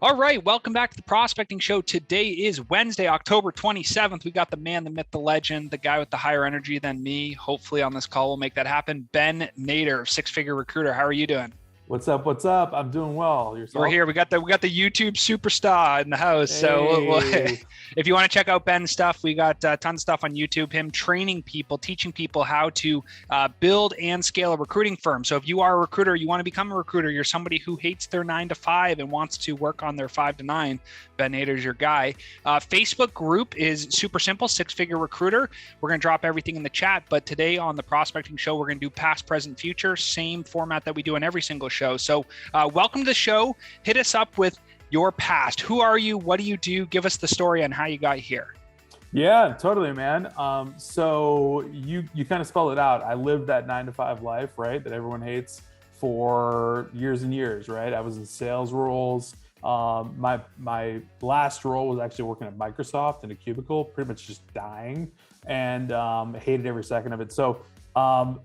All right, welcome back to the Prospecting Show. Today is Wednesday, October 27th. We got the man, the myth, the legend, the guy with the higher energy than me. Hopefully on this call, we'll make that happen. Ben Nader, six-figure recruiter. How are you doing? What's up? What's up? I'm doing well. Yourself? We're here. We got the YouTube superstar in the house. Hey. So if you want to check out Ben's stuff, we got tons of stuff on YouTube. Him training people, teaching people how to build and scale a recruiting firm. So if you are a recruiter, you want to become a recruiter, you're somebody who hates their 9 to 5 and wants to work on their 5 to 9. Ben Nader's your guy. Facebook group is super simple. Six-figure recruiter. We're going to drop everything in the chat. But today on the Prospecting Show, we're going to do past, present, future. Same format that we do in every single show. So welcome to the show. Hit us up with your past. Who are you? What do you do? Give us the story on how you got here. Yeah, totally, man. So you kind of spelled it out. I lived that 9 to 5 life, right? That everyone hates for years and years, right? I was in sales roles. My last role was actually working at Microsoft in a cubicle, pretty much just dying, and hated every second of it. So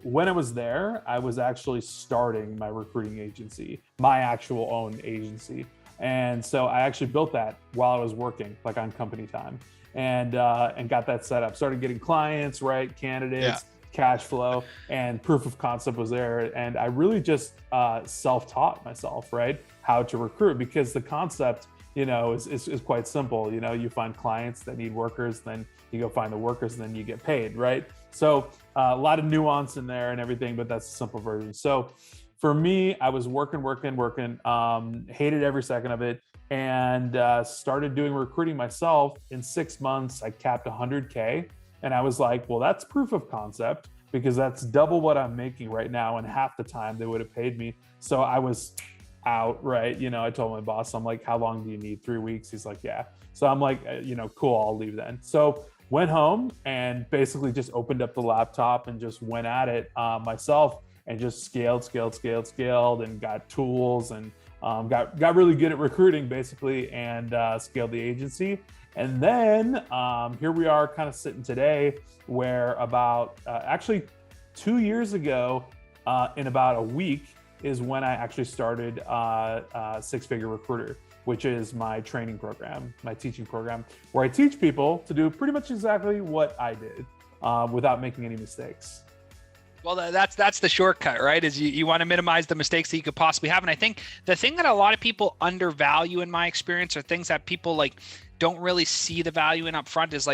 when I was there, I was actually starting my recruiting agency, my actual own agency. And so I actually built that while I was working, like on company time, and got that set up. Started getting clients, right? Candidates, cash flow, and proof of concept was there. And I really just self-taught myself, right? How to recruit, because the concept, is quite simple. You find clients that need workers, then you go find the workers, and then you get paid, right? So a lot of nuance in there and everything, but that's a simple version. So for me, I was working, hated every second of it, and started doing recruiting myself. In 6 months, I capped 100K, and I was like, well, that's proof of concept, because that's double what I'm making right now, and half the time they would have paid me. So I was out, right? I told my boss, I'm like, how long do you need? 3 weeks? He's like, yeah. So I'm like, cool, I'll leave then. So went home and basically just opened up the laptop and just went at it myself, and just scaled, and got tools, and got really good at recruiting basically, and scaled the agency. And then here we are kind of sitting today, where about actually 2 years ago, in about a week, is when I actually started Six-Figure Recruiter, which is my training program, my teaching program, where I teach people to do pretty much exactly what I did without making any mistakes. Well, that's the shortcut, right? Is you want to minimize the mistakes that you could possibly have. And I think the thing that a lot of people undervalue, in my experience, are things that people don't really see the value in up front, is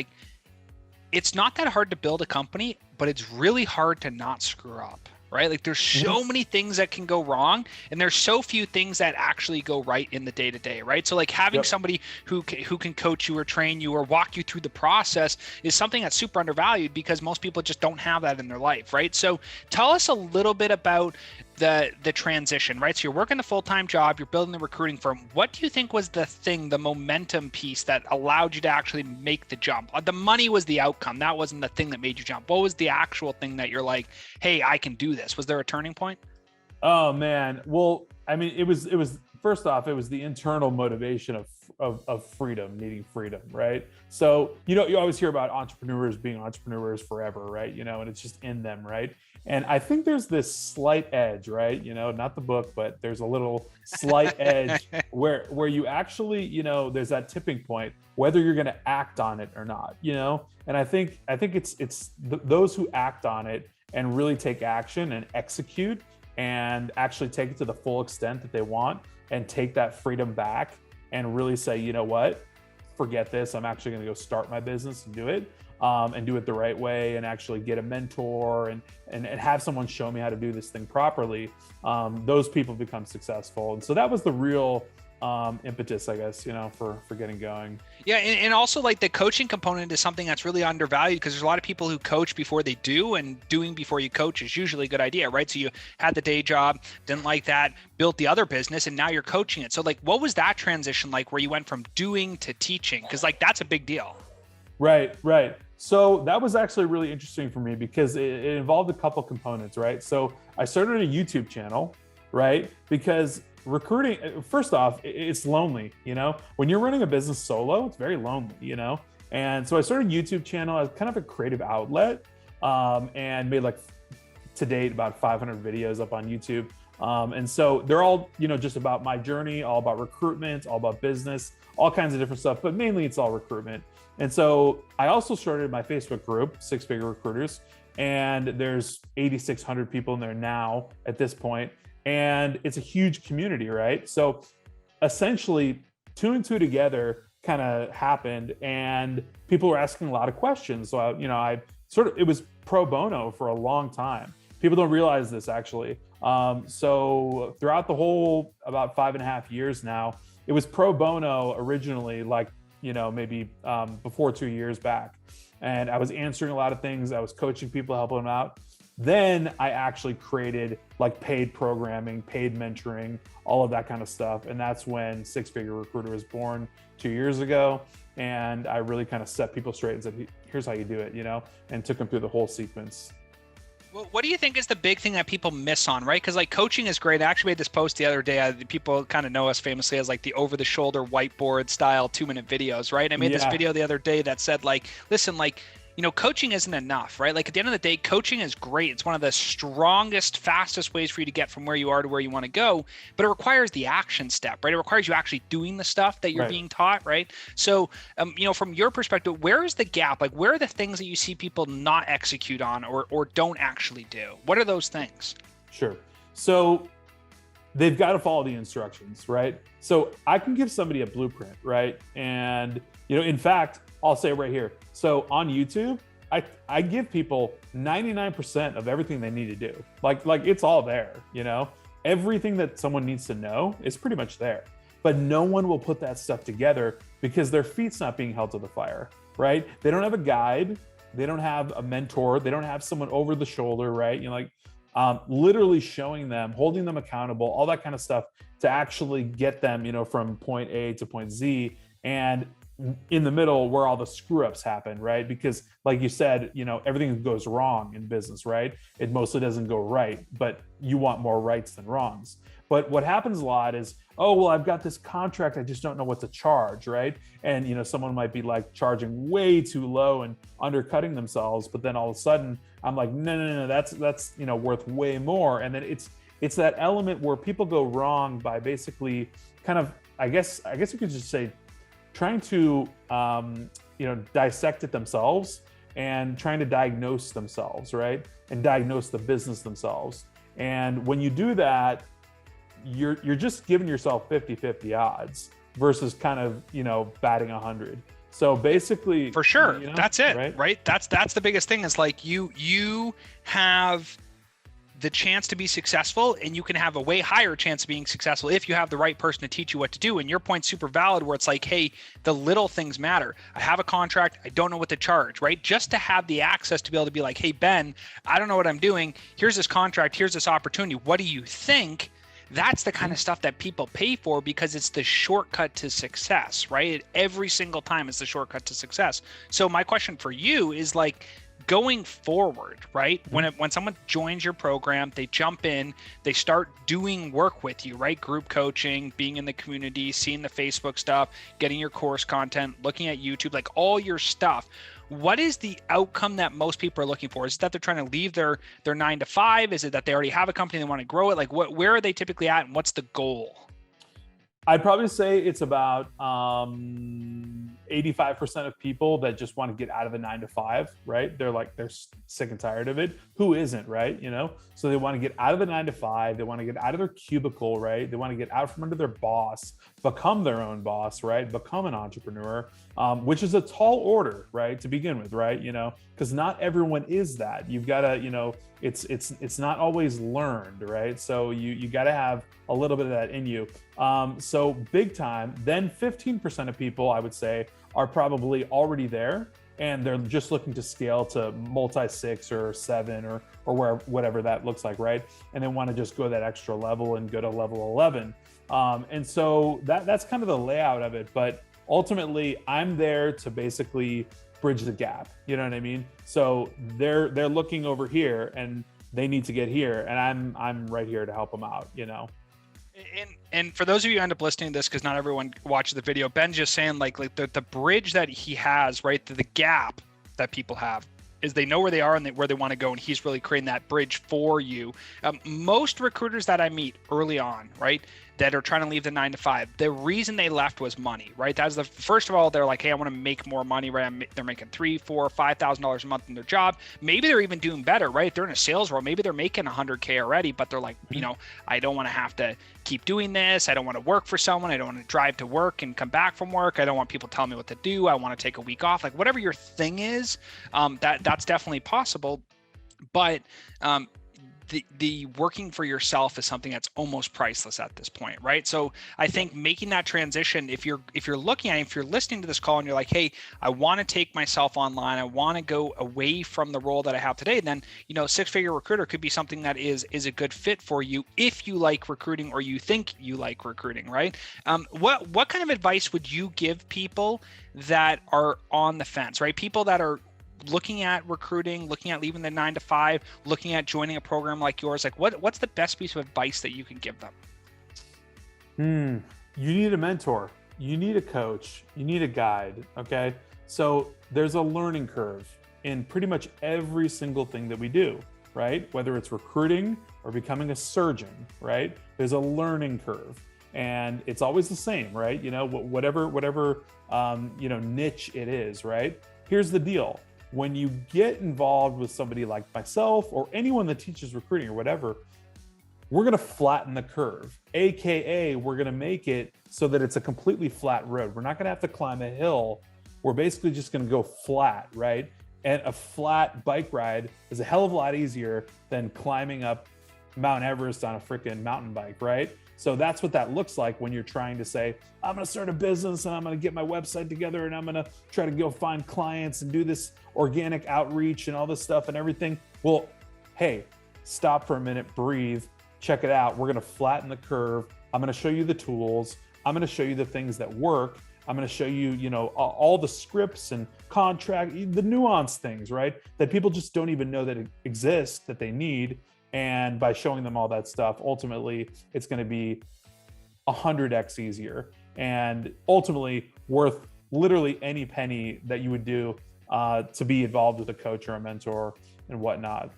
it's not that hard to build a company, but it's really hard to not screw up. Right? There's so many things that can go wrong, and there's so few things that actually go right in the day-to-day, right? So having somebody who can coach you or train you or walk you through the process is something that's super undervalued, because most people just don't have that in their life, right? So tell us a little bit about the transition, right? So you're working a full-time job, you're building the recruiting firm. What do you think was the momentum piece that allowed you to actually make the jump? The money was the outcome. That wasn't the thing that made you jump. What was the actual thing that you're like, hey, I can do this? Was there a turning point? Oh man. Well, I mean, it was first off, it was the internal motivation of freedom, needing freedom, right? So, you always hear about entrepreneurs being entrepreneurs forever, right? And it's just in them, right? And I think there's this slight edge, right? Not the book, but there's a little slight edge where you actually, there's that tipping point, whether you're going to act on it or not, And I think it's those who act on it and really take action and execute and actually take it to the full extent that they want, and take that freedom back and really say, you know what, forget this. I'm actually going to go start my business and do it. And do it the right way, and actually get a mentor and have someone show me how to do this thing properly. Those people become successful. And so that was the real impetus, I guess, for getting going. Yeah. And also the coaching component is something that's really undervalued, because there's a lot of people who coach before they do, and doing before you coach is usually a good idea, right? So you had the day job, didn't like that, built the other business, and now you're coaching it. So what was that transition like, where you went from doing to teaching? Because that's a big deal. Right. So that was actually really interesting for me, because it involved a couple components, right? So I started a YouTube channel, right? Because recruiting, first off, it's lonely, when you're running a business solo, it's very lonely, And so I started a YouTube channel as kind of a creative outlet, and made to date about 500 videos up on YouTube. And so they're all, just about my journey, all about recruitment, all about business, all kinds of different stuff, but mainly it's all recruitment. And so I also started my Facebook group, Six Figure Recruiters, and there's 8,600 people in there now at this point, and it's a huge community, right? So essentially, two and two together kind of happened, and people were asking a lot of questions. So I it was pro bono for a long time. People don't realize this actually. So throughout the whole about 5.5 years now, it was pro bono originally, like, maybe before 2 years back. And I was answering a lot of things. I was coaching people, helping them out. Then I actually created like paid programming, paid mentoring, all of that kind of stuff. And that's when Six Figure Recruiter was born 2 years ago. And I really kind of set people straight and said, here's how you do it, and took them through the whole sequence. Well, what do you think is the big thing that people miss on, right? Because like coaching is great. I actually made this post the other day. People kind of know us famously as like the over-the-shoulder whiteboard style 2-minute videos, right? I made this video the other day that said like, listen, like, coaching isn't enough, right? Like at the end of the day, coaching is great. It's one of the strongest, fastest ways for you to get from where you are to where you want to go, but it requires the action step, right? It requires you actually doing the stuff that you're being taught, right? So, from your perspective, where is the gap? Like, where are the things that you see people not execute on or don't actually do? What are those things? Sure. So they've got to follow the instructions, right? So I can give somebody a blueprint, right? And, in fact, I'll say right here. So on YouTube, I give people 99% of everything they need to do. Like it's all there, everything that someone needs to know is pretty much there, but no one will put that stuff together because their feet's not being held to the fire, right? They don't have a guide. They don't have a mentor. They don't have someone over the shoulder, right? Literally showing them, holding them accountable, all that kind of stuff to actually get them, from point A to point Z. And in the middle where all the screw ups happen, right? Because like you said, everything goes wrong in business, right? It mostly doesn't go right, but you want more rights than wrongs. But what happens a lot is, oh, well, I've got this contract, I just don't know what to charge, right? And, someone might be like charging way too low and undercutting themselves, but then all of a sudden I'm like, no, that's, worth way more. And then it's that element where people go wrong by basically kind of, I guess you could just say, trying to dissect it themselves and trying to diagnose themselves, right? And diagnose the business themselves. And when you do that, you're just giving yourself 50-50 odds versus kind of, batting 100. So basically, for sure, that's it, right? That's the biggest thing is like you have the chance to be successful, and you can have a way higher chance of being successful if you have the right person to teach you what to do. And your point's super valid where it's like, hey, the little things matter. I have a contract, I don't know what to charge, right? Just to have the access to be able to be like, hey, Ben, I don't know what I'm doing. Here's this contract, here's this opportunity. What do you think? That's the kind of stuff that people pay for because it's the shortcut to success, right? Every single time it's the shortcut to success. So my question for you is like, going forward, right? When someone joins your program, they jump in, they start doing work with you, right? Group coaching, being in the community, seeing the Facebook stuff, getting your course content, looking at YouTube, like all your stuff. What is the outcome that most people are looking for? Is it that they're trying to leave their 9 to 5? Is it that they already have a company and they want to grow it? Like where are they typically at and what's the goal? I'd probably say it's about 85% of people that just want to get out of the 9 to 5, right? They're sick and tired of it. Who isn't, right? So they want to get out of the 9 to 5. They want to get out of their cubicle, right? They want to get out from under their boss, become their own boss, right? Become an entrepreneur, which is a tall order, right? To begin with, right? Because not everyone is that. You've got to, it's not always learned, right? So you got to have a little bit of that in you. So big time. Then 15% of people, I would say, are probably already there, and they're just looking to scale to multi-6 or 7 or whatever that looks like, right? And they want to just go that extra level and go to level 11. And so that's kind of the layout of it. But ultimately, I'm there to basically bridge the gap. You know what I mean? So they're looking over here and they need to get here, and I'm right here to help them out. And for those of you who end up listening to this, because not everyone watches the video, Ben's just saying like the bridge that he has, right? The gap that people have is they know where they are and where they want to go, and he's really creating that bridge for you. Most recruiters that I meet early on, right, that are trying to leave the 9-to-5, the reason they left was money, right? That's the first of all, they're like, hey, I want to make more money, right? They're making $3,000, $4,000, $5,000 a month in their job. Maybe they're even doing better, right? They're in a sales role. Maybe they're making $100K already, but they're like, I don't want to have to keep doing this. I don't want to work for someone. I don't want to drive to work and come back from work. I don't want people telling me what to do. I want to take a week off. Like whatever your thing is, that's definitely possible. But the working for yourself is something that's almost priceless at this point, right? So I think making that transition, if you're looking at it, if you're listening to this call and you're like, hey, I want to take myself online, I want to go away from the role that I have today, then six-figure recruiter could be something that is a good fit for you if you like recruiting or you think you like recruiting, right? What kind of advice would you give people that are on the fence, right? People that are looking at recruiting, looking at leaving the 9-to-5, looking at joining a program like yours, like what's the best piece of advice that you can give them? You need a mentor, you need a coach, you need a guide. Okay. So there's a learning curve in pretty much every single thing that we do, right? Whether it's recruiting or becoming a surgeon, right? There's a learning curve and it's always the same, right? Whatever niche it is, right? Here's the deal. When you get involved with somebody like myself or anyone that teaches recruiting or whatever, we're going to flatten the curve, AKA we're going to make it so that it's a completely flat road. We're not going to have to climb a hill. We're basically just going to go flat, right? And a flat bike ride is a hell of a lot easier than climbing up Mount Everest on a freaking mountain bike, right? So that's what that looks like when you're trying to say, I'm going to start a business and I'm going to get my website together and I'm going to try to go find clients and do this organic outreach and all this stuff and everything. Well, hey, stop for a minute, breathe, check it out. We're going to flatten the curve. I'm going to show you the tools. I'm going to show you the things that work. I'm going to show you, all the scripts and contract, the nuanced things, right? That people just don't even know that it exists, that they need. And by showing them all that stuff, ultimately, it's going to be 100x easier and ultimately worth literally any penny that you would do to be involved with a coach or a mentor and whatnot.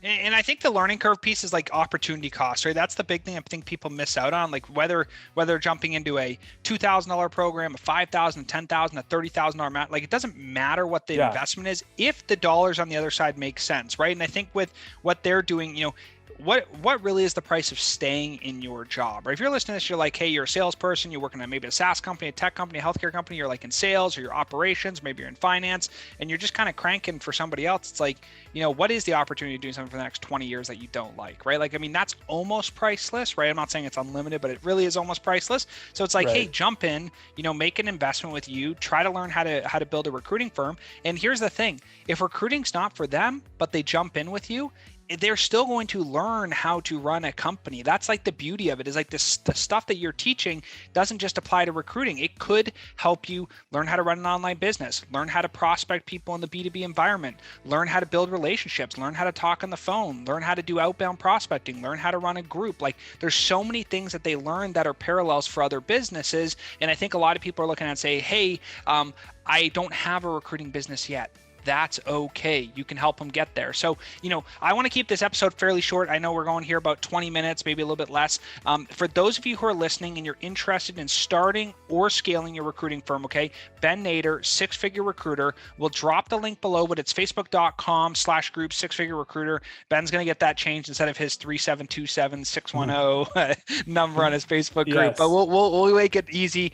And I think the learning curve piece is like opportunity cost, right? That's the big thing I think people miss out on, like whether jumping into a $2,000 program, a $5,000, $10,000, a $30,000 amount, like it doesn't matter what the investment is if the dollars on the other side make sense, right? And I think with what they're doing, what really is the price of staying in your job, right? If you're listening to this, you're like, hey, you're a salesperson, you're working at maybe a SaaS company, a tech company, a healthcare company, you're like in sales or your operations, maybe you're in finance, and you're just kind of cranking for somebody else. It's like, what is the opportunity to do something for the next 20 years that you don't like, right? Like, I mean, that's almost priceless, right? I'm not saying it's unlimited, but it really is almost priceless. So it's like, hey, jump in, make an investment with you, try to learn how to build a recruiting firm. And here's the thing, if recruiting's not for them, but they jump in with you, they're still going to learn how to run a company. That's like the beauty of it, is like the stuff that you're teaching doesn't just apply to recruiting. It could help you learn how to run an online business, learn how to prospect people in the B2B environment, learn how to build relationships, learn how to talk on the phone, learn how to do outbound prospecting, learn how to run a group. Like there's so many things that they learn that are parallels for other businesses. And I think a lot of people are looking at and say, hey, I don't have a recruiting business yet. That's okay. You can help them get there. So, I want to keep this episode fairly short. I know we're going here about 20 minutes, maybe a little bit less. For those of you who are listening and you're interested in starting or scaling your recruiting firm, okay, Ben Nader, Six-Figure Recruiter. We'll drop the link below, but it's facebook.com/group Six-Figure Recruiter. Ben's going to get that changed instead of his 3727610 number on his Facebook group. Yes. But we'll make it easy.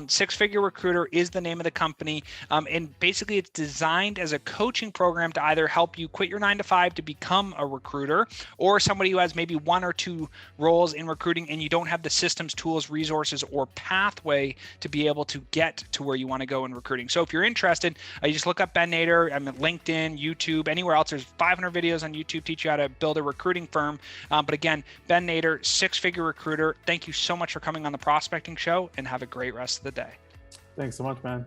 Six-Figure Recruiter is the name of the company. And basically it's designed as a coaching program to either help you quit your 9-to-5 to become a recruiter, or somebody who has maybe 1 or 2 roles in recruiting and you don't have the systems, tools, resources, or pathway to be able to get to where you want to go in recruiting. So if you're interested, you just look up Ben Nader. I'm at LinkedIn, YouTube, anywhere else. There's 500 videos on YouTube teach you how to build a recruiting firm. But again, Ben Nader, Six-Figure Recruiter. Thank you so much for coming on the Prospecting Show, and have a great rest of the day. Thanks so much, man.